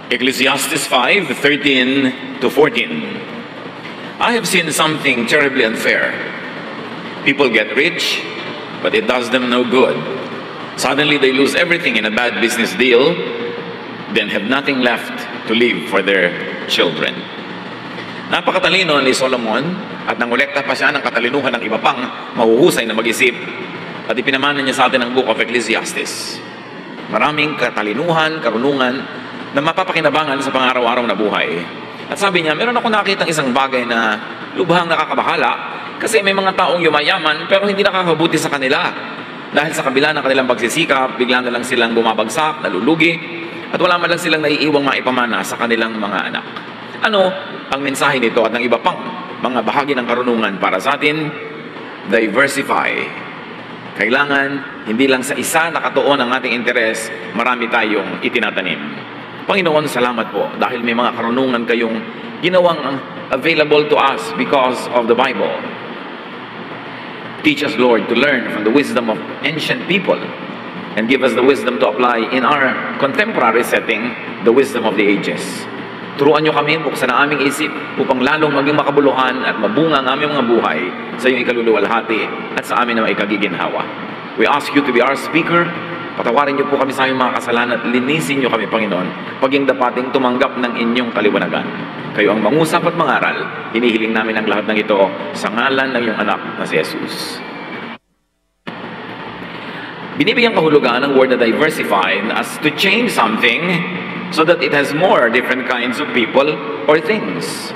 Ecclesiastes 5:13 to 14. I have seen something terribly unfair. People get rich, but it does them no good. Suddenly they lose everything in a bad business deal, then have nothing left to leave for their children. Napakatalino ni Solomon at nangolekta pa siya ng katalinuhan ng iba pang mahuhusay na mag-isip at ipinamana niya sa atin ang Book of Ecclesiastes. Maraming katalinuhan, karunungan na mapapakinabangan sa pang-araw-araw na buhay. At sabi niya, meron ako nakitang isang bagay na lubhang nakakabahala kasi may mga taong yumayaman pero hindi nakakabuti sa kanila. Dahil sa kabila ng kanilang pagsisikap, bigla na lang silang bumabagsak, nalulugi, at wala man lang silang naiiwang maipamana sa kanilang mga anak. Ano ang mensahe nito at ng iba pang mga bahagi ng karunungan para sa atin? Diversify. Kailangan, hindi lang sa isa nakatuon ang ating interes, marami tayong itinatanim. Panginoon, salamat po dahil may mga karunungan kayong ginawang available to us because of the Bible. Teach us, Lord, to learn from the wisdom of ancient people and give us the wisdom to apply in our contemporary setting, the wisdom of the ages. Turuan niyo kami, buksan ang aming isip upang lalong maging makabuluhan at mabunga ang aming mga buhay sa iyong ikaluluwalhati at sa amin na maikagiginhawa. We ask you to be our speaker. Patawarin niyo po kami sa aming mga kasalanan at linisin niyo kami, Panginoon, paging dapating tumanggap ng inyong kaliwanagan. Kayo ang mangusap at mangaral. Hinihiling namin ang lahat ng ito sa ngalan ng iyong anak na si Jesus. Binibigyang kahulugan ng word na diversified as to change something so that it has more different kinds of people or things.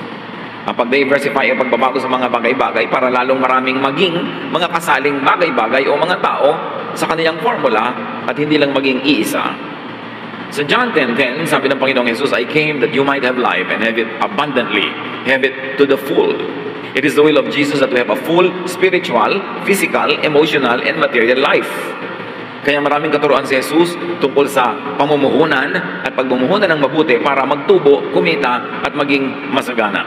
Ang pag-diversify ay pagbabago sa mga bagay-bagay para lalong maraming maging mga kasaling bagay-bagay o mga tao sa kanilang formula at hindi lang maging iisa. Sa John 10:10, sabi ng Panginoong Jesus, I came that you might have life and have it abundantly, have it to the full. It is the will of Jesus that we have a full spiritual, physical, emotional, and material life. Kaya maraming katuruan si Jesus tungkol sa pamumuhunan at pagmumuhunan ng mabuti para magtubo, kumita, at maging masagana.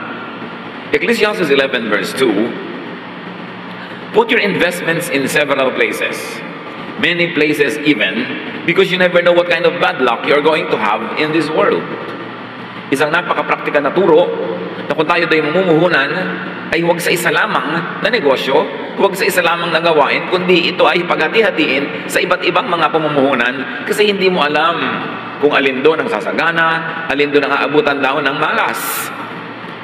Ecclesiastes 11 verse 2, put your investments in several places, many places even, because you never know what kind of bad luck you're going to have in this world. Isang napaka-praktikal na turo na kung tayo ay mamumuhunan ay huwag sa isa lamang na negosyo, huwag sa isa lamang na gawain, kundi ito ay paghati-hatiin sa iba't ibang mga pamumuhunan kasi hindi mo alam kung alin doon ang sasagana, alin doon ang aabutan daw ng malas.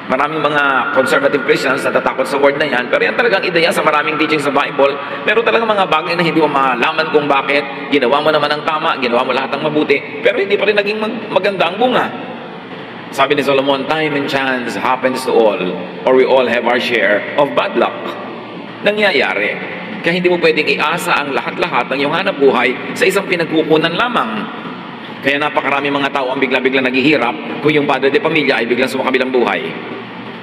Maraming mga conservative Christians natatakot sa word na yan, pero yan talagang ideya sa maraming teaching sa Bible. Meron talagang mga bagay na hindi mo malaman kung bakit. Ginawa mo naman ang tama, ginawa mo lahat ng mabuti, pero hindi pa rin naging maganda ang bunga. Sabi ni Solomon, time and chance happens to all, or we all have our share of bad luck. Nangyayari. Kaya hindi mo pwedeng iasa ang lahat-lahat ng iyong hanap buhay sa isang pinagkukunan lamang. Kaya napakarami mga tao ang bigla-bigla naghihirap kung yung padre de pamilya ay biglang sumakabilang buhay.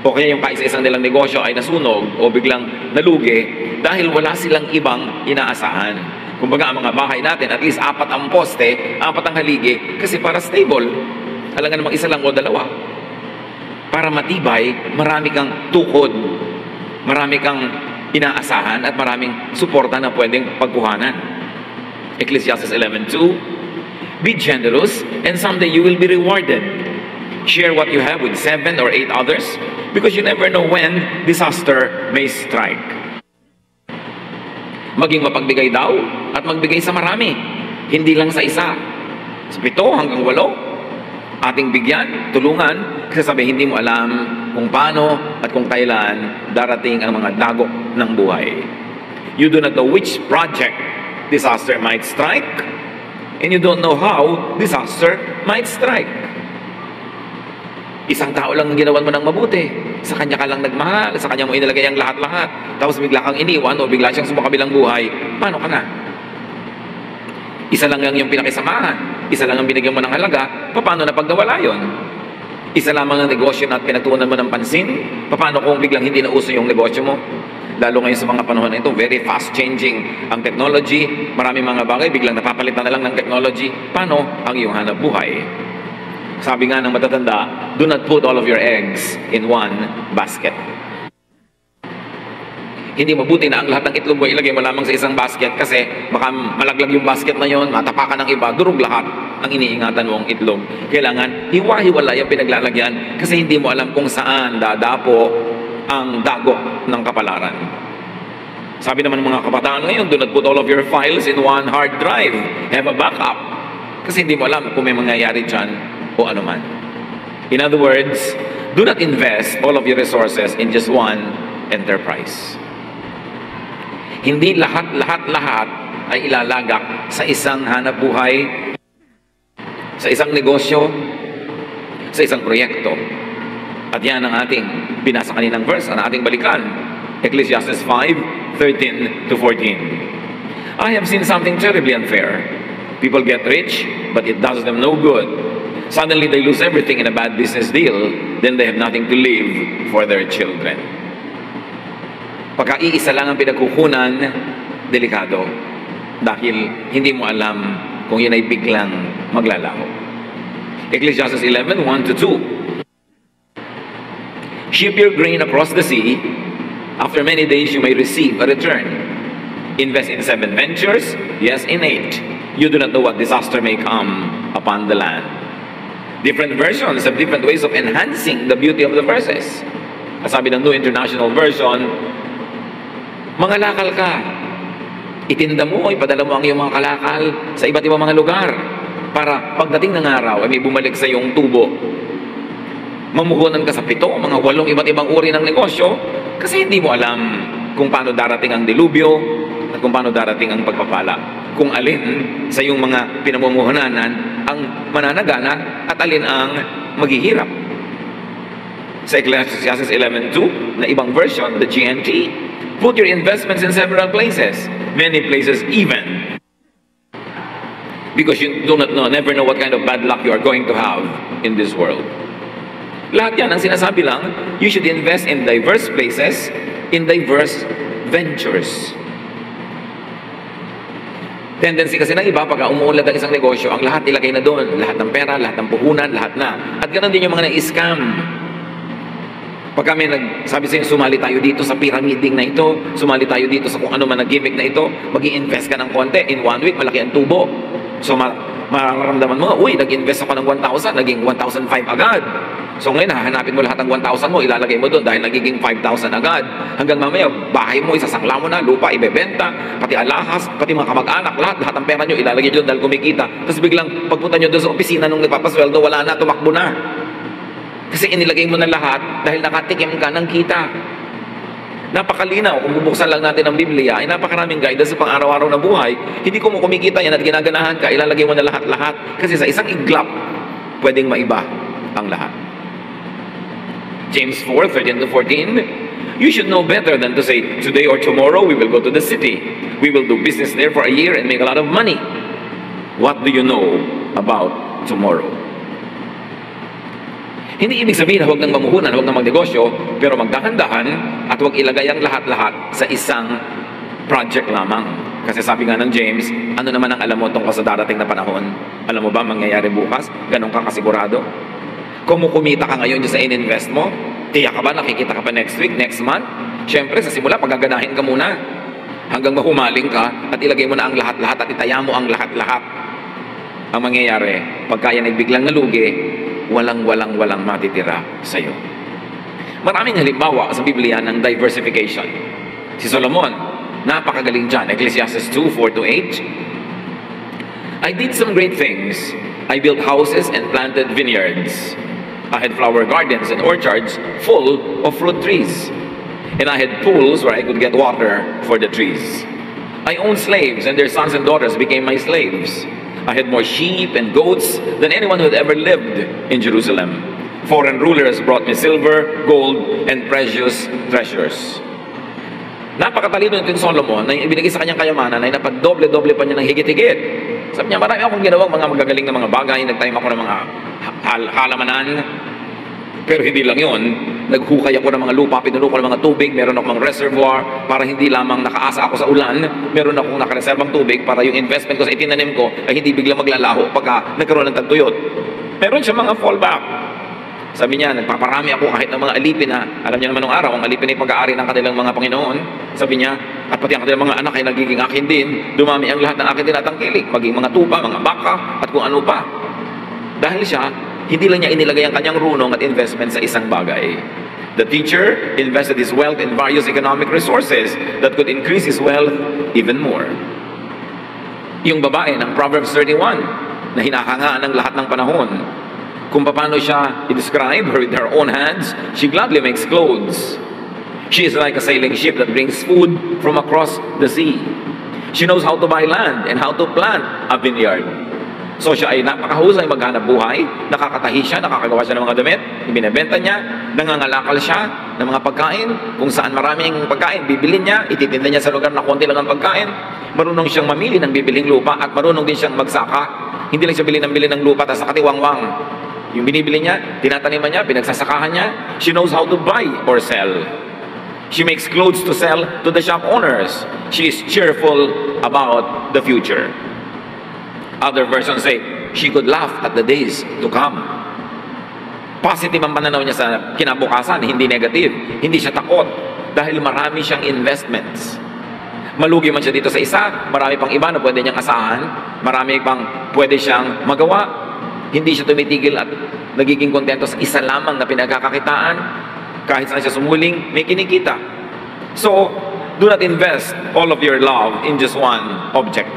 O kaya yung kaisa-isang nilang negosyo ay nasunog o biglang nalugi dahil wala silang ibang inaasahan. Kumbaga ang mga bahay natin, at least 4 ang poste, 4 ang haligi, kasi para stable. Alangan namang isa lang o dalawa. Para matibay, marami kang tukod, marami kang inaasahan at maraming suporta na pwedeng pagkuhanan. Ecclesiastes 11:2, be generous and someday you will be rewarded. Share what you have with 7 or 8 others because you never know when disaster may strike. Maging mapagbigay daw at magbigay sa marami, hindi lang sa isa. Sa 7 hanggang 8, ating bigyan, tulungan, kasi sabi hindi mo alam kung paano at kung kailan darating ang mga dagok ng buhay. You do not know which project disaster might strike, and you don't know how disaster might strike. Isang tao lang ginawan mo ng mabuti, sa kanya ka lang nagmahal, sa kanya mo inilagay ang lahat-lahat, tapos bigla kang iniwan o bigla siyang sumakabilang buhay, paano ka na? Isa lang yung pinakisamahan, isa lang ang binigyan mo ng halaga, paano na pag nawala yun? Isa lamang ang negosyo na pinagtuunan mo ng pansin, paano kung biglang hindi na uso yung negosyo mo? Lalo ngayon sa mga panahon na ito, very fast changing ang technology, maraming mga bagay, biglang napapalitan na lang ng technology, paano ang iyong hanap buhay? Sabi nga ng matatanda, do not put all of your eggs in one basket. Hindi mabuti na ang lahat ng itlog mo ilagay mo lamang sa isang basket kasi baka malaglag yung basket na yon, matapakan ng iba, durog lahat ang iniingatan mo ang itlog. Kailangan hiwa-hiwalay ang pinaglalagyan kasi hindi mo alam kung saan dadapo ang dagok ng kapalaran. Sabi naman ng mga kabataan ngayon, do not put all of your files in one hard drive. Have a backup. Kasi hindi mo alam kung may mangyayari dyan o ano man. In other words, do not invest all of your resources in just one enterprise. Hindi lahat ay ilalagak sa isang hanap buhay, sa isang negosyo, sa isang proyekto. At yan ang ating binasa kaninang verse, ang ating balikan. Ecclesiastes 5:13 to 14. I have seen something terribly unfair. People get rich, but it does them no good. Suddenly they lose everything in a bad business deal, then they have nothing to leave for their children. Pagka-iisa lang ang pinagkukunan, delikado. Dahil hindi mo alam kung yun ay biglang maglalaho. Ecclesiastes 11:1 to 2. Ship your grain across the sea. After many days you may receive a return. Invest in 7 ventures, yes, in 8. You do not know what disaster may come upon the land. Different versions have different ways of enhancing the beauty of the verses. At sabi ng New International Version, mangalakal ka. Itinda mo, ipadala mo ang iyong mga kalakal sa iba't ibang mga lugar para pagdating ng araw ay may bumalik sa iyong tubo. Mamuhunan ka sa 7, mga 8 iba't ibang uri ng negosyo kasi hindi mo alam kung paano darating ang dilubyo at kung paano darating ang pagpapala. Kung alin sa iyong mga pinamumuhunanan ang mananagana at alin ang maghihirap. Sa Ecclesiastes 11:2 na ibang version, the GNT, put your investments in several places, many places even. Because you do not know, never know what kind of bad luck you are going to have in this world. Lahat yan ang sinasabi lang, you should invest in diverse places, in diverse ventures. Tendency kasi ng iba, pagka umuunlad ang isang negosyo, ang lahat ilagay na doon. Lahat ng pera, lahat ng puhunan, lahat na. At ganoon din yung mga na-scam. Pagka may nagsabi sa'yo, sumali tayo dito sa pyramiding na ito, sumali tayo dito sa kung ano man na gimmick na ito, mag-i-invest ka ng konti, in 1 week, malaki ang tubo. So, mararamdaman mo, uy, nag-invest ako ng 1,000, naging 1,500 agad. So ngayon, hahanapin mo lahat ng 1,000 mo, ilalagay mo doon dahil nagiging 5,000 agad. Hanggang mamaya, bahay mo, isasangla mo na, lupa, ibebenta, pati alahas, pati mga kamag-anak, lahat ng pera nyo, ilalagay doon dahil kumikita. Tapos biglang, pagpunta nyo doon sa opisina nung nagpapasweldo, wala na, tumakbo na. Kasi inilagay mo na lahat dahil nakatikim ka ng kita. Napakalinaw, kung bubuksan lang natin ang Biblia, ay napakaraming guidance sa pang-araw-araw na buhay. Hindi ko mo kumikita yan at ginaganahan ka, ilalagay mo na lahat-lahat. Kasi sa isang iglap, pwedeng maiba ang lahat. James 4:13 to 14, you should know better than to say, today or tomorrow we will go to the city. We will do business there for a year and make a lot of money. What do you know about tomorrow? Hindi ibig sabihin na huwag nang mamuhunan, huwag nang magnegosyo, pero magdahan-dahan at huwag ilagay ang lahat-lahat sa isang project lamang. Kasi sabi nga ng James, ano naman ang alam mo tungkol sa darating na panahon? Alam mo ba mangyayari bukas? Ganon ka kasigurado? Kung kumita ka ngayon sa in-invest mo, tiyak ka ba nakikita ka pa next week, next month? Siyempre, sa simula, pagaganahin ka muna. Hanggang mahumaling ka at ilagay mo na ang lahat-lahat at itaya mo ang lahat-lahat. Ang mangyayari, pagka yan ay biglang nalugi, walang matitira sa'yo. Maraming halimbawa sa Biblia ng diversification. Si Solomon, napakagaling dyan. Ecclesiastes 2:4 to 8. I did some great things. I built houses and planted vineyards. I had flower gardens and orchards full of fruit trees. And I had pools where I could get water for the trees. I owned slaves, and their sons and daughters became my slaves. I had more sheep and goats than anyone who had ever lived in Jerusalem. Foreign rulers brought me silver, gold, and precious treasures. Napakatalino nito yung Solomon na ibinigay sa kanyang kayamanan ay napagdoble-doble pa niya ng higit-higit. Sabi niya, marami akong ginawang mga magagaling na mga bagay, nagtanim ako ng mga halamanan. Pero hindi lang yun, naghukay ako ng mga lupa, pinuno ko ng mga tubig, meron akong mga reservoir para hindi lamang nakaasa ako sa ulan, meron akong nakareserbang tubig para yung investment ko sa itinanim ko ay hindi biglang maglalaho pagka nagkaroon ng tagtuyot. Meron siya mga fallback. Sabi niya, nagpaparami ako kahit ng mga alipin na, alam niya naman nung araw, ang alipin ay pag-aari ng kanilang mga Panginoon. Sabi niya, at pati ang kanilang mga anak ay nagiging akin din, dumami ang lahat ng akin tinatangkilik, maging mga tupa, mga baka, at kung ano pa. Dahil siya, hindi lang niya inilagay ang kanyang runong at investment sa isang bagay. The teacher invested his wealth in various economic resources that could increase his wealth even more. Yung babae ng Proverbs 31 na hinahangaan ng lahat ng panahon, kung paano siya i-describe her with her own hands, she gladly makes clothes. She is like a sailing ship that brings food from across the sea. She knows how to buy land and how to plant a vineyard. So siya ay napakahusay maghanap buhay, nakakatahi siya, nakakagawa siya ng mga damit, ibinebenta niya, nangangalakal siya ng mga pagkain, kung saan maraming pagkain, bibilin niya, ititinda niya sa lugar na konti lang ang pagkain, marunong siyang mamili ng bibiling lupa at marunong din siyang magsaka. Hindi lang siya bili ng lupa at sa katiwangwang. Yung binibili niya, tinataniman niya, pinagsasakahan niya, she knows how to buy or sell. She makes clothes to sell to the shop owners. She is cheerful about the future. Other versions say, she could laugh at the days to come. Positive ang pananaw niya sa kinabukasan, hindi negative. Hindi siya takot dahil marami siyang investments. Malugi man siya dito sa isa, marami pang iba na pwede niyang asahan, marami pang pwede siyang magawa. Hindi siya tumitigil at nagiging kontento sa isa lamang na pinagkakakitaan. Kahit saan siya sumuling, may kinikita. So, do not invest all of your love in just one object.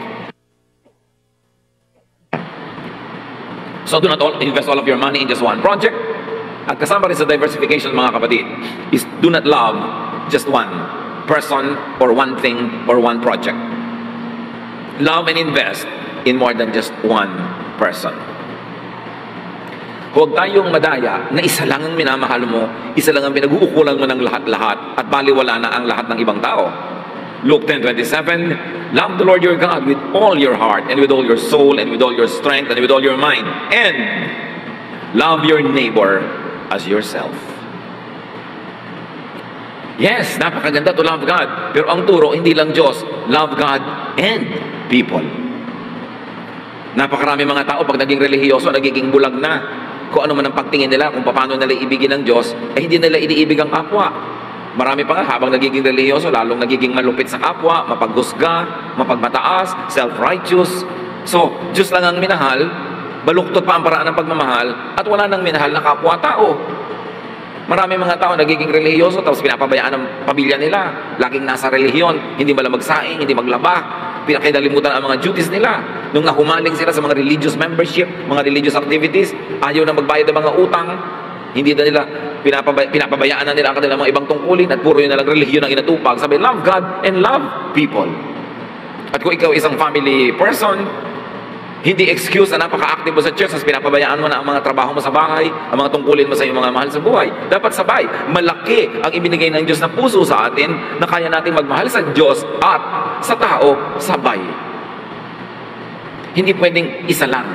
So do not invest all of your money in just one project. At kasama rin sa diversification, mga kapatid, is do not love just one person or one thing or one project. Love and invest in more than just one person. Huwag tayong madaya na isa lang ang minamahal mo, isa lang ang pinag-uukulan mo ng lahat-lahat at baliwala na ang lahat ng ibang tao. Luke 10:27, love the Lord your God with all your heart and with all your soul and with all your strength and with all your mind, and love your neighbor as yourself. Yes, napakaganda to love God, pero ang turo hindi lang Diyos, love God and people. Napakarami mga tao pag naging relihiyoso, nagiging bulag na. Kung ano man ang pagtingin nila, kung paano nila ibigin ng Diyos, ay hindi nila iniibig ang kapwa. Marami pa nga, habang nagiging relihiyoso, lalong nagiging malupit sa kapwa, mapaghusga, mapagmataas, self-righteous. So, Diyos lang ang minahal, baluktot pa ang paraan ng pagmamahal, at wala nang minahal na kapwa-tao. Marami mga tao nagiging relihiyoso, tapos pinapabayaan ng pamilya nila. Laging nasa relihiyon, hindi malang magsaing, hindi maglaba, pinakidalimutan ang mga duties nila. Nung nahumaling sila sa mga religious membership, mga religious activities, ayaw na magbayad ng mga utang, hindi na nila pinapabayaan na nila ang kanilang mga ibang tungkulin at puro yun na lang relihiyon ang inatupag. Sabi, love God and love people. At kung ikaw isang family person, hindi excuse na napaka-active mo sa church, tapos pinapabayaan mo na ang mga trabaho mo sa bahay, ang mga tungkulin mo sa iyong mga mahal sa buhay. Dapat sabay. Malaki ang ibinigay ng Diyos na puso sa atin na kaya natin magmahal sa Diyos at sa tao sabay. Hindi pwedeng isa lang.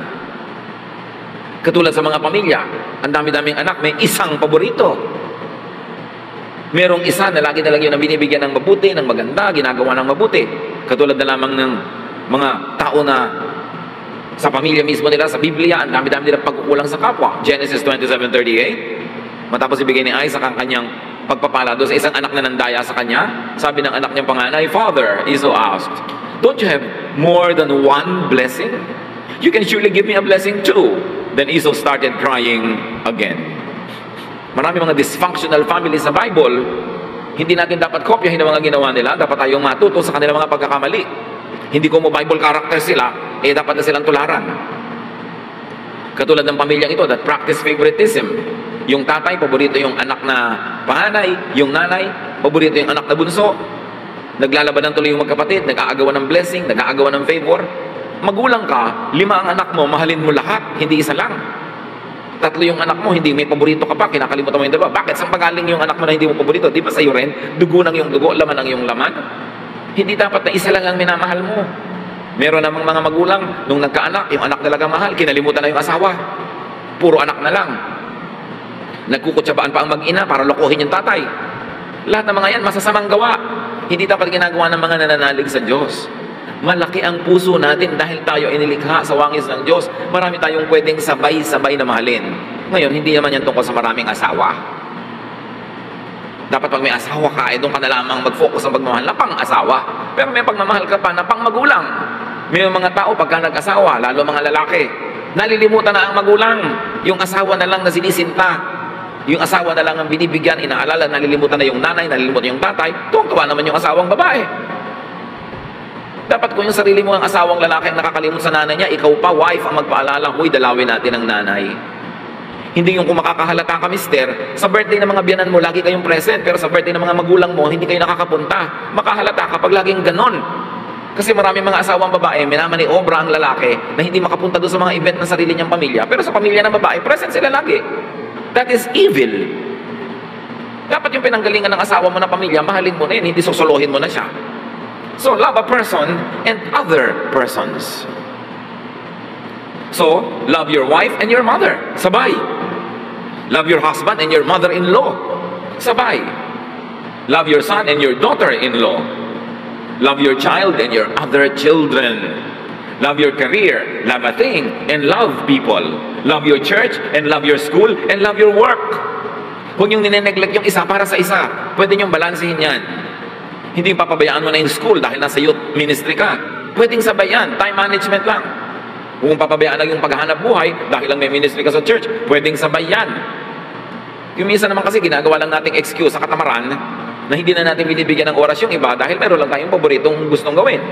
Katulad sa mga pamilya, ang dami-daming anak, may isang paborito. Merong isa na lagi na lang yun ang binibigyan ng mabuti, ng maganda, ginagawa ng mabuti. Katulad na lamang ng mga tao na sa pamilya mismo nila, sa Biblia, ang dami-dami nila pagkukulang sa kapwa. Genesis 27:38, matapos ibigay ni Isaac ang kanyang pagpapala doon sa isang anak na nandaya sa kanya, sabi ng anak niyang panganay, Father, Esau asked, don't you have more than one blessing? You can surely give me a blessing too. Then Esau started crying again. Marami mga dysfunctional families sa Bible, hindi natin dapat kopyahin ang mga ginawa nila, dapat tayong matuto sa kanilang mga pagkakamali. Hindi ko mo Bible character sila, dapat na silang tularan. Katulad ng pamilyang ito that practice favoritism. Yung tatay, paborito yung anak na panganay, yung nanay, paborito yung anak na bunso. Naglalabanan tuloy yung magkapatid, nag-aagawan ng blessing, nag-aagawan ng favor. Magulang ka, 5 ang anak mo, mahalin mo lahat, hindi isa lang. 3 yung anak mo, hindi may paborito ka pa, kinakalimutan mo yung 2. Bakit? Saan pagaling yung anak mo na hindi mo paborito? Di ba sa'yo rin? Dugo ng yung dugo, laman ng yung laman? Hindi dapat na isa lang ang minamahal mo. Meron namang mga magulang, nung nagkaanak, yung anak talaga mahal, kinalimutan na yung asawa. Puro anak na lang. Nagkukutsabaan pa ang mag-ina para lokohin yung tatay. Lahat ng mga yan, masasamang gawa. Hindi dapat ginagawa ng mga nananalig sa Diyos. Malaki ang puso natin dahil tayo inilikha sa wangis ng Diyos. Marami tayong pwedeng sabay-sabay na mahalin. Ngayon, hindi naman yan tungkol sa maraming asawa. Dapat pag may asawa ka, doon ka na lamang mag-focus sa pagmamahal na pang-asawa. Pero may pagmamahal ka pa na pang-magulang. May mga tao pagka nag-asawa, lalo mga lalaki, nalilimutan na ang magulang. Yung asawa na lang na sinisinta. Yung asawa na lang ang binibigyan, inaalala, nalilimutan na yung nanay, nalilimutan yung tatay. Tuwang-tuwa naman yung asawang babae. Dapat kung yung sarili mo ang asawang lalaki ang nakakalimut sa nanay niya, ikaw pa, wife, ang magpaalala, huy, dalawin natin ang nanay. Hindi yung kung makakahalata ka, mister, sa birthday ng mga biyanan mo, lagi kayong present, pero sa birthday ng mga magulang mo, hindi kayo nakakapunta. Makahalata kapag laging ganon. Kasi maraming mga asawang babae, minamaniobra ang lalaki na hindi makapunta doon sa mga event ng sarili niyang pamilya, pero sa pamilya ng babae, present sila lagi. That is evil. Dapat yung pinanggalingan ng asawa mo na pamilya, mahalin mo na yun, hindi susuluhin mo na siya. So, love a person and other persons. So, love your wife and your mother. Sabay. Love your husband and your mother-in-law. Sabay. Love your son and your daughter-in-law. Love your child and your other children. Love your career, love a thing, and love people. Love your church and love your school and love your work. Huwag yung nineneglect yung isa para sa isa. Pwede niyong balansehin yan. Hindi papabayaan mo na yung school dahil nasa youth ministry ka. Pwedeng sabayan, time management lang. Kung papabayaan lang yung paghahanap buhay dahil lang may ministry ka sa church, pwedeng sabayan. Yung minsan naman kasi ginagawa lang nating excuse sa katamaran na hindi na natin binibigyan ng oras yung iba dahil meron lang tayong paboritong gustong gawin.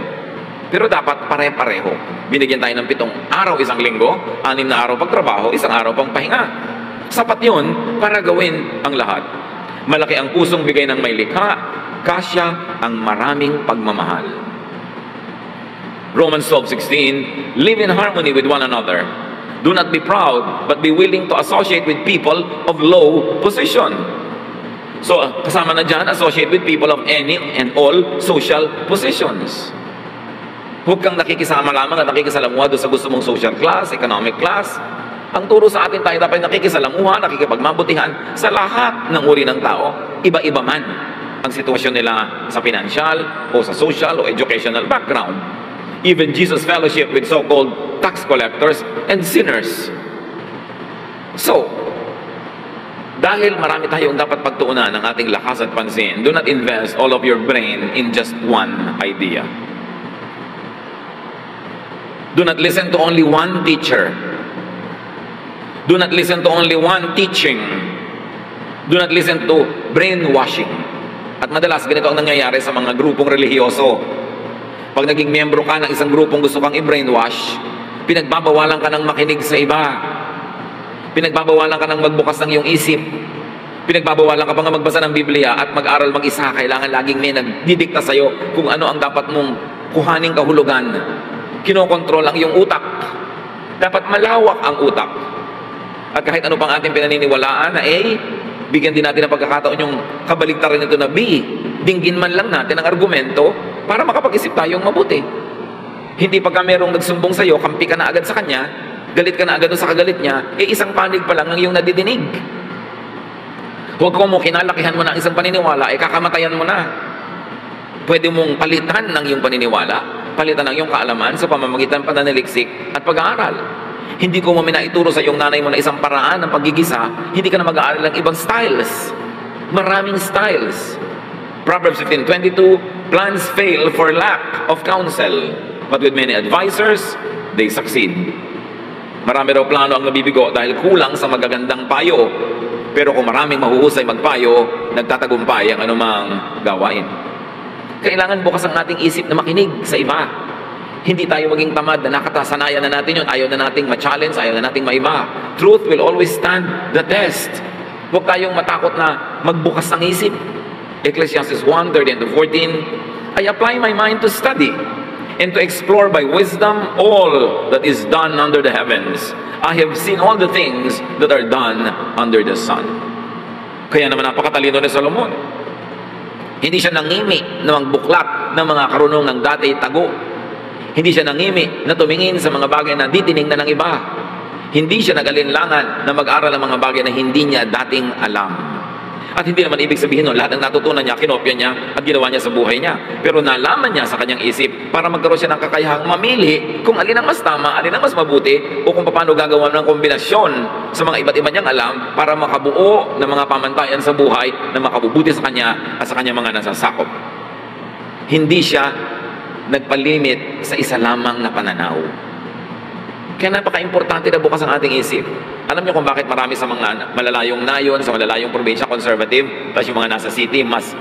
Pero dapat pare-pareho. Binigyan tayo ng 7 araw isang linggo, 6 na araw pagtrabaho, 1 araw pang pahinga. Sapat yun para gawin ang lahat. Malaki ang pusong bigay ng may likha, kasya ang maraming pagmamahal. Romans 12:16, live in harmony with one another. Do not be proud, but be willing to associate with people of low position. So, kasama na dyan, associate with people of any and all social positions. Huwag kang nakikisama lamang at nakikisalamuha doon sa gusto mong social class, economic class. Ang turo sa atin, tayo dapat nakikisalamuha, nakikipagmabutihan sa lahat ng uri ng tao, iba-iba man ang sitwasyon nila sa financial o sa social o educational background. Even Jesus fellowship with so-called tax collectors and sinners. So, dahil marami tayong dapat pagtuunan ng ating lakas at pansin, do not invest all of your brain in just one idea. Do not listen to only one teacher. Do not listen to only one teaching. Do not listen to brainwashing. At madalas, ganito ang nangyayari sa mga grupong relihiyoso. Pag naging miyembro ka ng isang grupong gusto kang i-brainwash, pinagbabawalan ka ng makinig sa iba. Pinagbabawalan ka ng magbukas ng iyong isip. Pinagbabawalan ka pa nga magbasa ng Biblia at mag-aral mag-isa. Kailangan laging may nagdidikta sa'yo kung ano ang dapat mong kuhaning kahulugan. Kinokontrol ang iyong utak. Dapat malawak ang utak. At kahit ano pang ating pinaniniwalaan na A, bigyan din natin ng pagkakataon yung kabaligtaran nito na B. Dinggin man lang natin ang argumento para makapag-isip tayong mabuti. Hindi pagka merong nagsumbong sa'yo, kampi ka na agad sa kanya, galit ka na agad sa kagalit niya, isang panig pa lang ang iyong nadidinig. Huwag mo kinalakihan mo na ang isang paniniwala, kakamatayan mo na. Pwede mong palitan ng iyong paniniwala, palitan ng iyong kaalaman sa pamamagitan ng pananaliksik at pag-aaral. Hindi ko mo minaituro sa iyong nanay mo na isang paraan ng paggigisa, hindi ka na mag-aaral ng ibang styles. Maraming styles. Proverbs 15:22, plans fail for lack of counsel, but with many advisors, they succeed. Marami raw plano ang nabibigo dahil kulang sa magagandang payo. Pero kung maraming mahuhusay magpayo, nagtatagumpay ang anumang gawain. Kailangan bukas ang ating isip na makinig sa iba. Hindi tayo maging tamad na nakatasanayan na natin yun. Ayaw na nating ma-challenge, ayaw na nating maiba. Truth will always stand the test. Huwag tayong matakot na magbukas ng isip. Ecclesiastes 1:13-14, I apply my mind to study and to explore by wisdom all that is done under the heavens. I have seen all the things that are done under the sun. Kaya naman napakatalino ni Solomon. Hindi siya nangimi na magbuklat ng mga karunungang dati tago. Hindi siya nangimi na tumingin sa mga bagay na di tiningnan ng iba. Hindi siya nag-alinlangan na mag-aral ng mga bagay na hindi niya dating alam. At hindi naman ibig sabihin nun, lahat ng natutunan niya, kinopya niya at ginawa niya sa buhay niya. Pero nalaman niya sa kanyang isip para magkaroon siya ng kakayahang mamili kung alin ang mas tama, alin ang mas mabuti, o kung paano gagawa ng kombinasyon sa mga iba't iba niyang alam para makabuo ng mga pamantayan sa buhay na makabubuti sa kanya at sa kanyang mga nasasakop. Hindi siya nagpalimit sa isa lamang na pananaw. Kaya napaka-importante na bukas ang ating isip. Alam niyo kung bakit marami sa mga malalayong nayon, sa malalayong probinsya, conservative, tapos yung mga nasa city, mas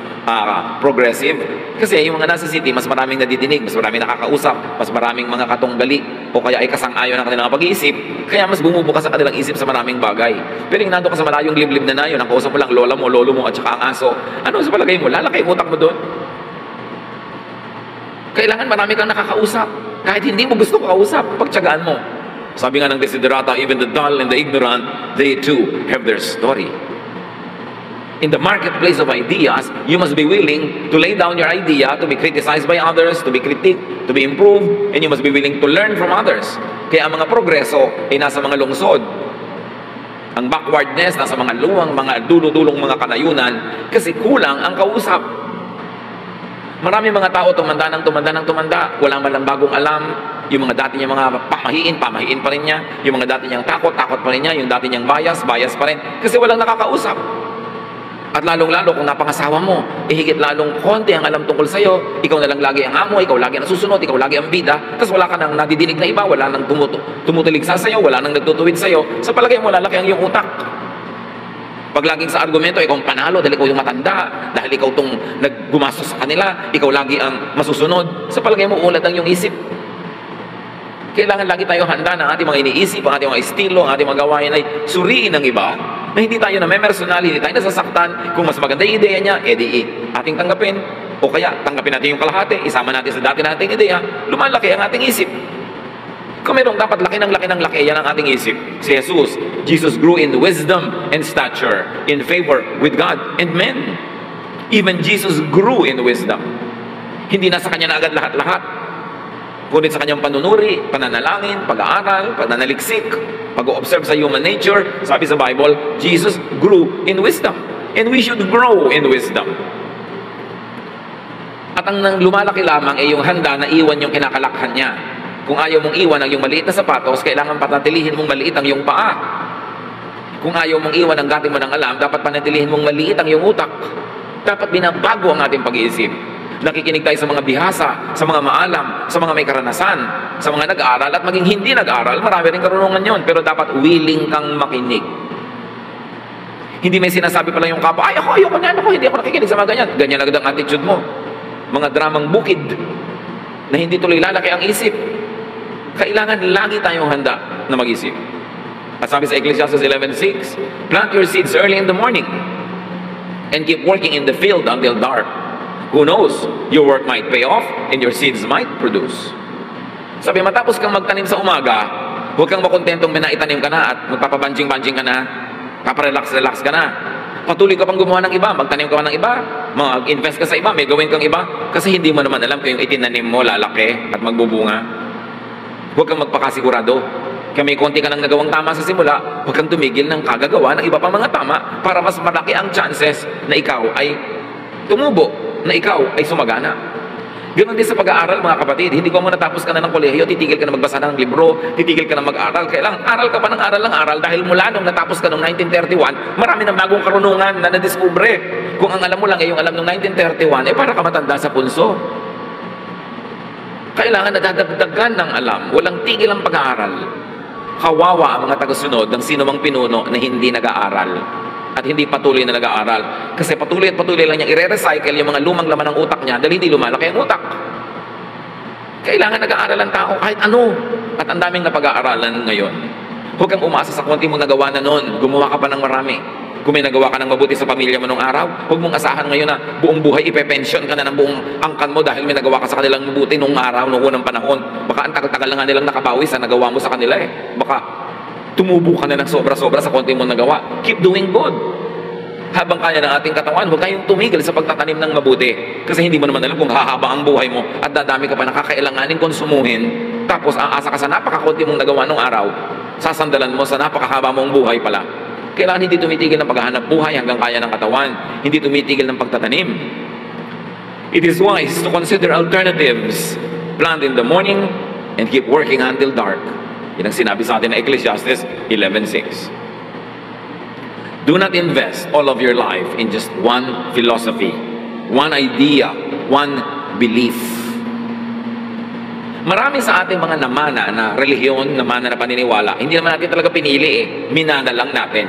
progressive. Kasi yung mga nasa city, mas maraming nadidinig, mas maraming nakakausap, mas maraming mga katunggali, o kaya ay kasang-ayon ng kanilang pag-iisip, kaya mas bumubukas ang kanilang isip sa maraming bagay. Pero yung nandun ka sa malayong liblib na nayon, ang kausap mo lang lola mo, lolo mo, at saka ang aso, ano sa palagay mo? Lalaki ang utak mo doon? Kailangan marami kang nakakausap. Kahit hindi mo gusto kausap, pagtyagaan mo. Sabi nga ng Desiderata, even the dull and the ignorant, they too have their story. In the marketplace of ideas, you must be willing to lay down your idea, to be criticized by others, to be critiqued, to be improved, and you must be willing to learn from others. Kaya ang mga progreso ay nasa mga lungsod. Ang backwardness nasa mga luwang, mga dulo-dulong mga kanayunan, kasi kulang ang kausap. Marami mga tao tumanda ng tumanda, walang malang bagong alam. Yung mga dati niyang mga pamahiin pa rin niya. Yung mga dati niyang takot pa rin niya. Yung dati niyang bias pa rin. Kasi walang nakakausap. At lalong-lalo kung napangasawa mo, higit lalong konti ang alam tungkol sa'yo. Ikaw na lang lagi ang amo, ikaw lagi ang nasusunod, ikaw lagi ang bida. Tapos wala ka nang nadidinig na iba, wala nang tumutuligsa sa'yo, wala nang nagtutuwid sa'yo. Sa palagay mo, lalaki ang iyong utak. Pag laging sa argumento, ikaw ang panalo dahil ikaw yung matanda, dahil ikaw itong naggumastos sa kanila, ikaw lagi ang masusunod. Sa palagay mo, ulat ang iyong isip. Kailangan lagi tayo handa ng ating mga iniisip, ang ating mga estilo, ang ating mga gawain ay suriin ng iba, na hindi tayo na may personal, hindi tayo nasasaktan. Kung mas maganda yung ideya niya, edi ating tanggapin. O kaya, tanggapin natin yung kalahati, isama natin sa dati nating ideya, lumalaki ang ating isip. Kung mayroong dapat laki ng laki, yan ang ating isip. Si Jesus grew in wisdom and stature, in favor with God and men. Even Jesus grew in wisdom. Hindi na sa kanya na agad lahat-lahat. Kundi sa kanyang panunuri, pananalangin, pag-aaral, pananaliksik, pag-observe sa human nature. Sabi sa Bible, Jesus grew in wisdom. And we should grow in wisdom. At ang lumalaki lamang ay yung handa na iwan yung kinakalakhan niya. Kung ayaw mong iwan ang iyong maliit na sapatos, kailangan patatilihin mong maliit ang iyong paa. Kung ayaw mong iwan ang dati mo ng alam, dapat panatilihin mong maliit ang iyong utak. Dapat binabago ang ating pag-iisip. Nakikinig tayo sa mga bihasa, sa mga maalam, sa mga may karanasan, sa mga nag-aaral, at maging hindi nag-aaral, marami rin karunungan yon, pero dapat willing kang makinig. Hindi may sinasabi pala yung kapwa, ay ayoko niyan, hindi ako nakikinig sa mga ganyan. Ganyan agad ang attitude mo. Mga dramang bukid na hindi tuloy lalaki ang isip. Kailangan lagi tayong handa na mag-isip. At sabi sa Ecclesiastes 11:6, plant your seeds early in the morning and keep working in the field until dark. Who knows? Your work might pay off and your seeds might produce. Sabi, matapos kang magtanim sa umaga, huwag kang makontentong minaitanim ka na at magpapabanjing-banjing ka na, paparelax-relax ka na. Patuloy ka pang gumawa ng iba, magtanim ka pa ng iba, mag-invest ka sa iba, may gawin kang iba, kasi hindi mo naman alam kung yung itinanim mo lalaki at magbubunga. Huwag kang magpakasigurado. Kaya may konti ka nang nagawang tama sa simula, huwag kang tumigil ng kagagawa ng iba pang mga tama para mas malaki ang chances na ikaw ay tumubo, na ikaw ay sumagana. Ganon din sa pag-aaral, mga kapatid. Hindi ko mo natapos ka na ng kolehiyo, titigil ka na magbasa ng libro, titigil ka na mag-aral. Kailangan aral ka pa ng aral dahil mula nung natapos ka noong 1931, marami ng bagong karunungan na nadiskubre. Kung ang alam mo lang ay yung alam nung 1931, para ka matanda sa punso. Kailangan nadadagdagan ng alam. Walang tigil ang pag-aaral. Kawawa ang mga tagasunod ng sino mang pinuno na hindi nag-aaral at hindi patuloy na nag-aaral. Kasi patuloy at patuloy lang niya i-recycle yung mga lumang laman ng utak niya dahil hindi lumalaki ang utak. Kailangan nag-aaral ang tao kahit ano. At ang daming napag-aaralan ngayon. Huwag kang umasa sa konti mong nagawa na noon. Gumawa ka pa ng marami. Kung may nagawa ka ng mabuti sa pamilya mo nung araw, huwag mong asahan ngayon na buong buhay ipe-pension ka na ng buong angkan mo dahil may nagawa ka sa kanilang mabuti nung araw, nung unang panahon. Baka ang tagal-tagal na nga nilang nakabawi sa nagawa mo sa kanila eh. Baka tumubo ka na ng sobra-sobra sa konti mong nagawa. Keep doing good. Habang kaya ng ating katawan, huwag kayong tumigil sa pagtatanim ng mabuti. Kasi hindi mo naman alam kung hahaba ang buhay mo at dadami ka pa nakakailanganin konsumuhin. Tapos aasa ka sa napakakunti mong nagawa nung araw, sasandalan mo sa napakahaba mong buhay pala. Kailangan hindi tumitigil ng paghahanap buhay hanggang kaya ng katawan. Hindi tumitigil ng pagtatanim. It is wise to consider alternatives. Plant in the morning and keep working until dark. Yan ang sinabi sa atin na Ecclesiastes 11:6. Do not invest all of your life in just one philosophy, one idea, one belief. Marami sa ating mga namana na relihiyon, namana na paniniwala, hindi naman natin talaga pinili minana lang natin.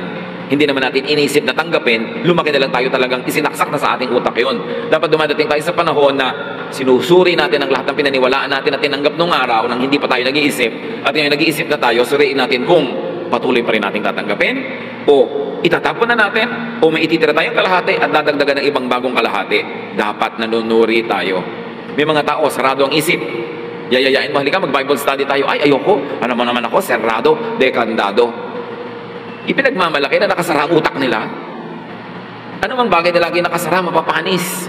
Hindi naman natin inisip na tanggapin, lumaki na lang tayo talagang isinaksak na sa ating utak yun. Dapat dumadating tayo sa panahon na sinusuri natin ang lahat ng pinaniwalaan natin na tinanggap nung araw nang hindi pa tayo nag-iisip. At ngayon nag-iisip na tayo, suriin natin kung patuloy pa rin natin tatanggapin o itatapon na natin o may ititira tayong kalahati at dadagdagan ng ibang bagong kalahati. Dapat nanunuri tayo. May mga tao, sarado ang isip. Yayayain mo, halika, mag-Bible study tayo. Ay, ayoko. Ano mo naman ako, serrado, dekandado. Ipinagmamalaki na nakasara ang utak nila. Ano mang bagay na lagi nakasara, mapapanis.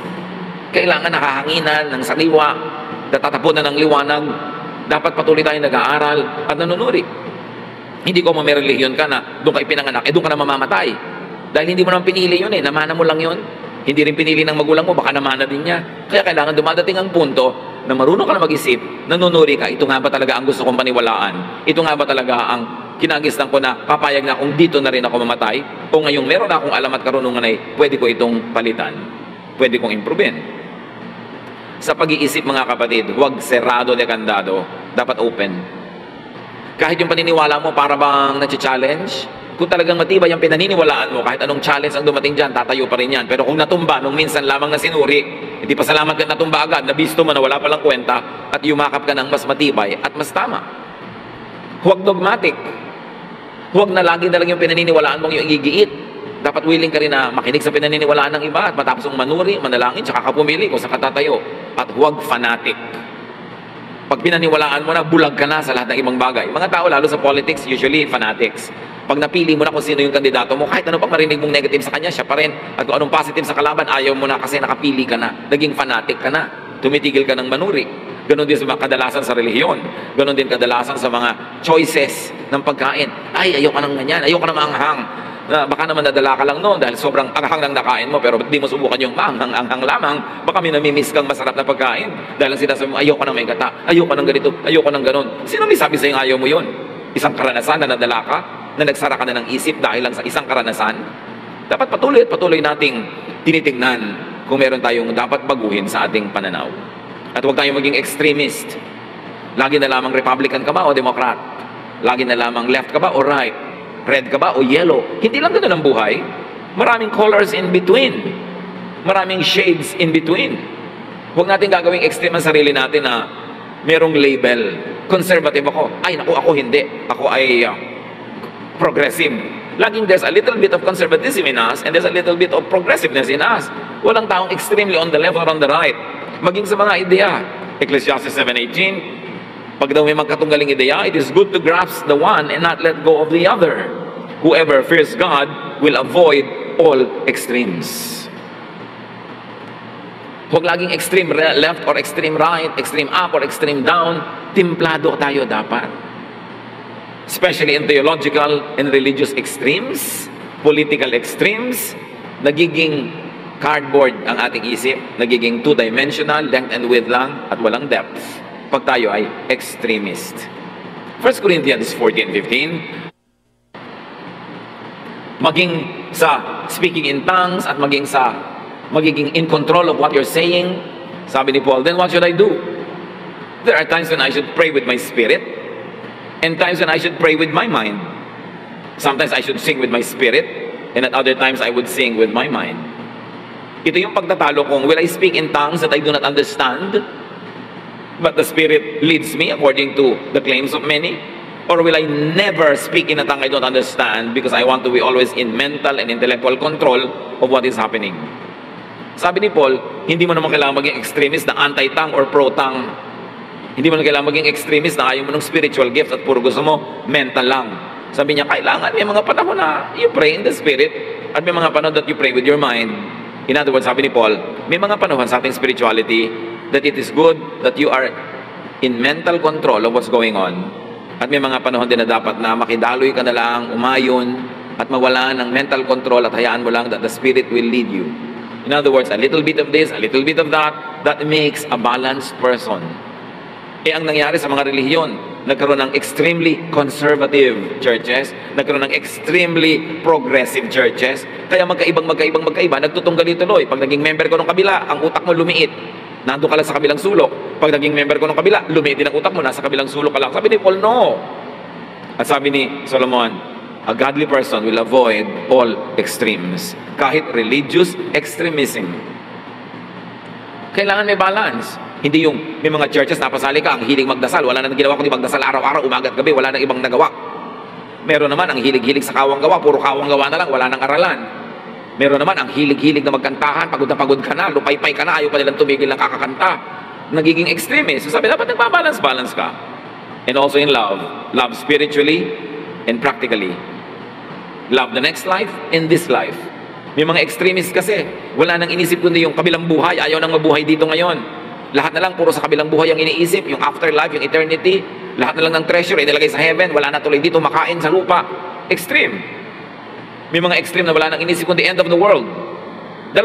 Kailangan nakahanginan ng sariwa, natatapunan ng liwanag. Dapat patuloy tayong nag-aaral at nanunuri. Hindi ko may relihiyon ka na doon ka ipinanganak, doon ka na mamamatay. Dahil hindi mo naman pinili yun namana mo lang yun. Hindi rin pinili ng magulang mo, baka namana din niya. Kaya kailangan dumadating ang punto na marunong ka na mag-isip, nanunuri ka, ito nga ba talaga ang gusto kong paniwalaan? Ito nga ba talaga ang kinagistan ko na papayag na kung dito na rin ako mamatay? O ngayong meron na akong alam at karunungan ay pwede ko itong palitan? Pwede kong improvein? Sa pag-iisip mga kapatid, huwag serrado de kandado, dapat open. Kahit yung paniniwala mo para bang na-challenge, kung talagang matibay ang pinaniniwalaan mo, kahit anong challenge ang dumating dyan, tatayo pa rin yan. Pero kung natumba, nung minsan lamang na sinuri, hindi pa salamat ka natumba agad, nabisto mo na wala palang kwenta, at yumakap ka ng mas matibay at mas tama. Huwag dogmatic. Huwag na lagi na lang yung pinaniniwalaan mong yung igigiit. Dapat willing ka rin na makinig sa pinaniniwalaan ng iba at matapos mong manuri, manalangin, tsaka ka pumili kung sa katatayo. At huwag fanatic. Pag pinaniwalaan mo na, bulag ka na sa lahat ng ibang bagay. Mga tao, lalo sa politics, usually fanatics. Pag napili mo na kung sino yung kandidato mo, kahit ano pang marinig mong negative sa kanya, siya pa rin. At kung anong positive sa kalaban, ayaw mo na kasi nakapili ka na. Naging fanatic ka na. Tumitigil ka ng manuri. Ganon din sa mga kadalasan sa relihiyon. Ganon din kadalasan sa mga choices ng pagkain. Ay, ayaw ka ng ganyan. Ayaw ka na maanghang. Baka naman nadala ka lang noon dahil sobrang anghang ng nakain mo, pero di mo subukan yung maanghang lamang. Baka may namimiss kang masarap na pagkain. Dahil ang sinasabi mo, ayaw ka ng may gata. Ayaw ka ng ganito. Ayaw ka ng ganon. Sino may sabi sa'yo ayaw mo yun? Isang karanasan na nadala ka? Na nagsara ka na ng isip dahil lang sa isang karanasan? Dapat patuloy at patuloy nating tinitignan kung meron tayong dapat baguhin sa ating pananaw. At huwag tayong maging extremist. Lagi na lamang Republican ka ba o Democrat? Lagi na lamang left ka ba o right? Red ka ba o yellow? Hindi lang ganun ang buhay. Maraming colors in between. Maraming shades in between. Huwag natin gagawing extreme ang sarili natin na merong label. Conservative ako. Ay, naku, ako hindi. Ako ay progressive. Laging there's a little bit of conservatism in us and there's a little bit of progressiveness in us. Walang taong extremely on the left or on the right. Maging sa mga ideya. Ecclesiastes 7:18, pag daw may magkatunggaling ideya, it is good to grasp the one and not let go of the other. Whoever fears God will avoid all extremes. Huwag laging extreme left or extreme right, extreme up or extreme down. Timplado tayo dapat. Especially in theological and religious extremes, political extremes, nagiging cardboard ang ating isip, nagiging two-dimensional, length and width lang, at walang depth. Pag tayo ay extremist. 1 Corinthians 14:15, maging sa speaking in tongues at magiging in control of what you're saying, sabi ni Paul, then what should I do? There are times when I should pray with my spirit, and times when I should pray with my mind. Sometimes I should sing with my spirit, and at other times I would sing with my mind. Ito yung pagtatalo kung, will I speak in tongues that I do not understand, but the Spirit leads me according to the claims of many? Or will I never speak in a tongue I don't understand because I want to be always in mental and intellectual control of what is happening? Sabi ni Paul, hindi mo naman kailangan maging extremist na anti-tongue or pro-tongue. Hindi mo naman kailangan maging extremist na ayaw mo ng spiritual gift at puro gusto mo mental lang. Sabi niya, kailangan may mga panahon na you pray in the Spirit at may mga panahon that you pray with your mind. In other words, sabi ni Paul, may mga panahon sa ating spirituality that it is good that you are in mental control of what's going on. At may mga panahon din na dapat na makidaloy ka na lang, umayon, at mawala ng mental control at hayaan mo lang that the Spirit will lead you. In other words, a little bit of this, a little bit of that, that makes a balanced person. Ang nangyari sa mga relihiyon, nagkaroon ng extremely conservative churches, nagkaroon ng extremely progressive churches, kaya magkaiba, nagtutunggali-tuloy. Pag naging member ko ng kabila, ang utak mo lumiit. Nandun ka lang sa kabilang sulok. Pag naging member ko ng kabila, lumiit din ang utak mo, nasa kabilang sulok ka lang. Sabi ni Paul, no. At sabi ni Solomon, a godly person will avoid all extremes, kahit religious extremism. Kailangan may balance. Hindi yung may mga churches napasali ka, ang hilig magdasal, wala nang ginawa kundi magdasal araw-araw, umaga at gabi, wala nang ibang nagawa. Meron naman ang hilig-hilig sa kawang gawa, puro kawang gawa na lang, wala nang aralan. Meron naman ang hilig-hilig na magkantahan, pagod na pagod ka na, lupay-pay ka na, ayaw pa nilang tumigil ng kakakanta. Nagiging extremist. So sabi, dapat nagbabalance-balance ka. And also in love. Love spiritually and practically. Love the next life and this life. May mga extremists kasi, wala nang inisip kundi yung kabilang buhay, ayaw nang mabuhay dito ngayon. Lahat na lang puro sa kabilang buhay ang iniisip, yung afterlife, yung eternity, lahat na lang ng treasure inilagay sa heaven, wala na tuloy dito makain sa lupa. Extreme. May mga extreme na wala nang inisip kundi end of the world. 2,000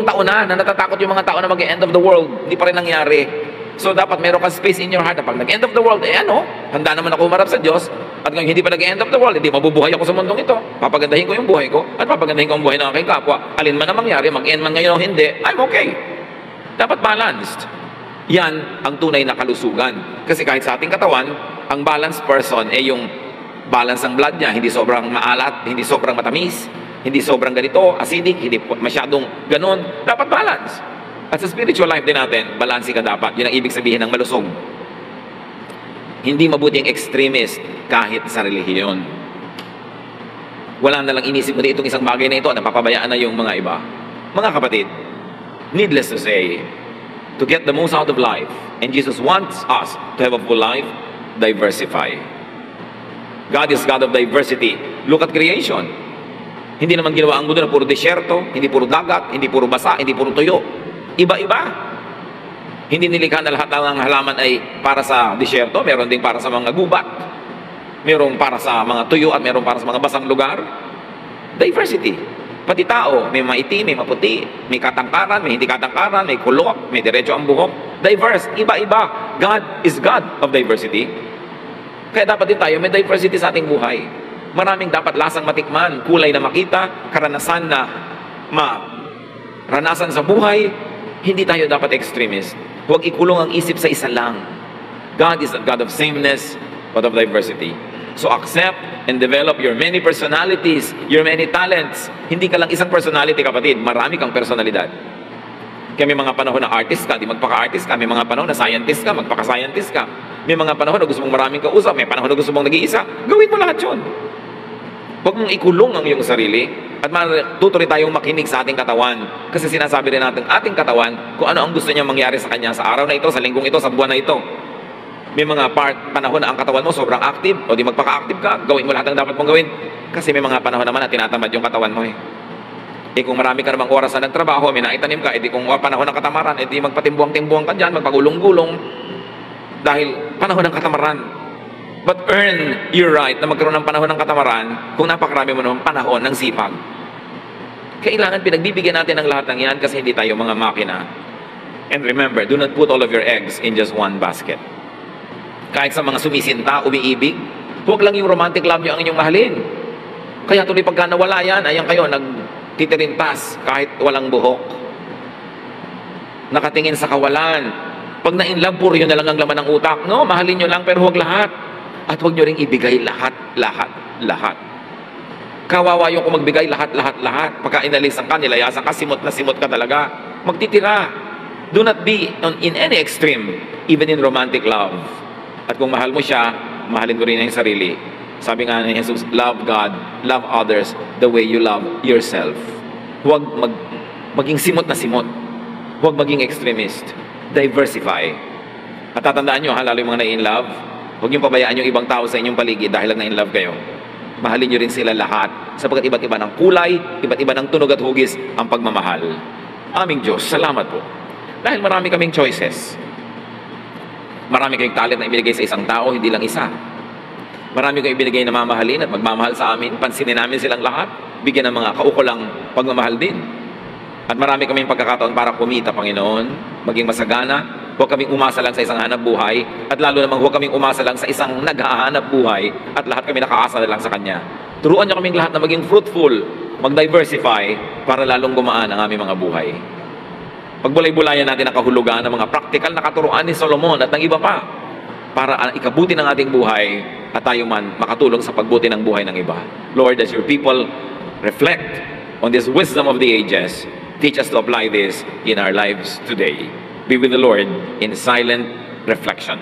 taon na natatakot yung mga tao na mag-end of the world, hindi pa rin nangyari. So dapat meron kang space in your heart na pag nag-end of the world, handa naman ako humarap sa Diyos, at kung hindi pa nag-end of the world, hindi mabubuhay ako sa mundong ito. Papagandahin ko yung buhay ko, at papagandahin ko ang buhay ng aking kapwa. Alin man ang mangyari, mag-end man ngayon o hindi, I'm okay. Dapat balanced. Yan ang tunay na kalusugan. Kasi kahit sa ating katawan, ang balanced person ay yung balance ng blood niya, hindi sobrang maalat, hindi sobrang matamis, hindi sobrang ganito, acidic, hindi masyadong ganun. Dapat balance. At sa spiritual life din natin, balansi ka dapat. Yun ang ibig sabihin ng malusog. Hindi mabuting extremist kahit sa relihiyon. Wala na lang inisip mo itong isang bagay na ito, napapabayaan na yung mga iba. Mga kapatid, needless to say, to get the most out of life, and Jesus wants us to have a full life, diversify. God is God of diversity. Look at creation. Hindi naman ginawa ang mundo na puro desyerto, hindi puro dagat, hindi puro basa, hindi puro tuyo. Iba-iba. Hindi nilikha na lahat ng halaman ay para sa desyerto, meron ding para sa mga gubat. Meron para sa mga tuyo at meron para sa mga basang lugar. Diversity. Pati tao, may maitim, may maputi, may katangkaran, may hindi katangkaran, may kulok, may diretso ang buhok. Diverse, iba-iba. God is God of diversity. Kaya dapat din tayo may diversity sa ating buhay. Maraming dapat lasang matikman, kulay na makita, karanasan na maranasan sa buhay. Hindi tayo dapat extremist. Huwag ikulong ang isip sa isa lang. God is a God of sameness, but of diversity. So accept and develop your many personalities, your many talents. Hindi ka lang isang personality, kapatid. Marami kang personalidad. Kaya may mga panahon na artist ka, di magpaka-artist ka. May mga panahon na scientist ka, magpaka-scientist ka. May mga panahon na gusto mong maraming kausap. May panahon na gusto mong nag-iisa. Gawin mo lahat yun. Huwag mong ikulong ang iyong sarili. At matuto rin tayong makinig sa ating katawan. Kasi sinasabi rin natin ating katawan kung ano ang gusto niya mangyari sa kanya sa araw na ito, sa linggong ito, sa buwan na ito. May mga panahon na ang katawan mo sobrang active, o di magpaka-active ka, gawin mo lahat ng dapat mong gawin. Kasi may mga panahon naman na tinatamad yung katawan mo kung marami ka namang oras na nagtrabaho, may naitanim ka, kung panahon ng katamaran, magpatimbuang-timbuang ka dyan, magpagulong-gulong. Dahil panahon ng katamaran. But earn your right na magkaroon ng panahon ng katamaran kung napakarami mo naman panahon ng sipag. Kailangan pinagbibigyan natin ng lahat ng yan kasi hindi tayo mga makina. And remember, do not put all of your eggs in just one basket. Kahit sa mga sumisinta, umiibig, huwag lang yung romantic love nyo ang inyong mahalin. Kaya tuloy pagka nawala yan, ayan kayo, nagtitirintas kahit walang buhok. Nakatingin sa kawalan. Pag na-inlove, puro yun na lang ang laman ng utak. No, mahalin nyo lang pero huwag lahat. At huwag nyo rin ibigay lahat. Kawawa yung kung magbigay lahat. Pagka inalisan ka, nilayasan ka, simot na simot ka talaga. Magtitira. Do not be in any extreme, even in romantic love. At kung mahal mo siya, mahalin mo rin ang sarili. Sabi nga ni Jesus, love God, love others the way you love yourself. Huwag maging simot na simot. Huwag maging extremist. Diversify. At tatandaan nyo, lalo yung mga na-in-love, huwag nyo pabayaan yung ibang tao sa inyong paligid dahil lang na-in-love kayo. Mahalin nyo rin sila lahat sapagkat iba't iba ng kulay, iba't iba ng tunog at hugis ang pagmamahal. Aming Diyos, salamat po. Dahil marami kaming choices. Marami kayong talent na ibigay sa isang tao, hindi lang isa. Marami kang ibinigay na mamahalin at magmamahal sa amin. Pansinin namin silang lahat. Bigyan ng mga kaukulang pagmamahal din. At marami kaming pagkakataon para kumita, Panginoon. Maging masagana. Huwag kaming umasa lang sa isang hanap buhay. At lalo namang huwag kaming umasa lang sa isang naghahanap buhay. At lahat kami nakaasa na lang sa Kanya. Turuan niyo kaming lahat na maging fruitful. Mag-diversify para lalong gumaan ang aming mga buhay. Pagbulay-bulayan natin ang kahulugan ng mga practical na katuruan ni Solomon at ng iba pa. Para ikabuti ng ating buhay at tayo man makatulong sa pagbuti ng buhay ng iba. Lord, as your people reflect on this wisdom of the ages, teach us to apply this in our lives today. Be with the Lord in silent reflection.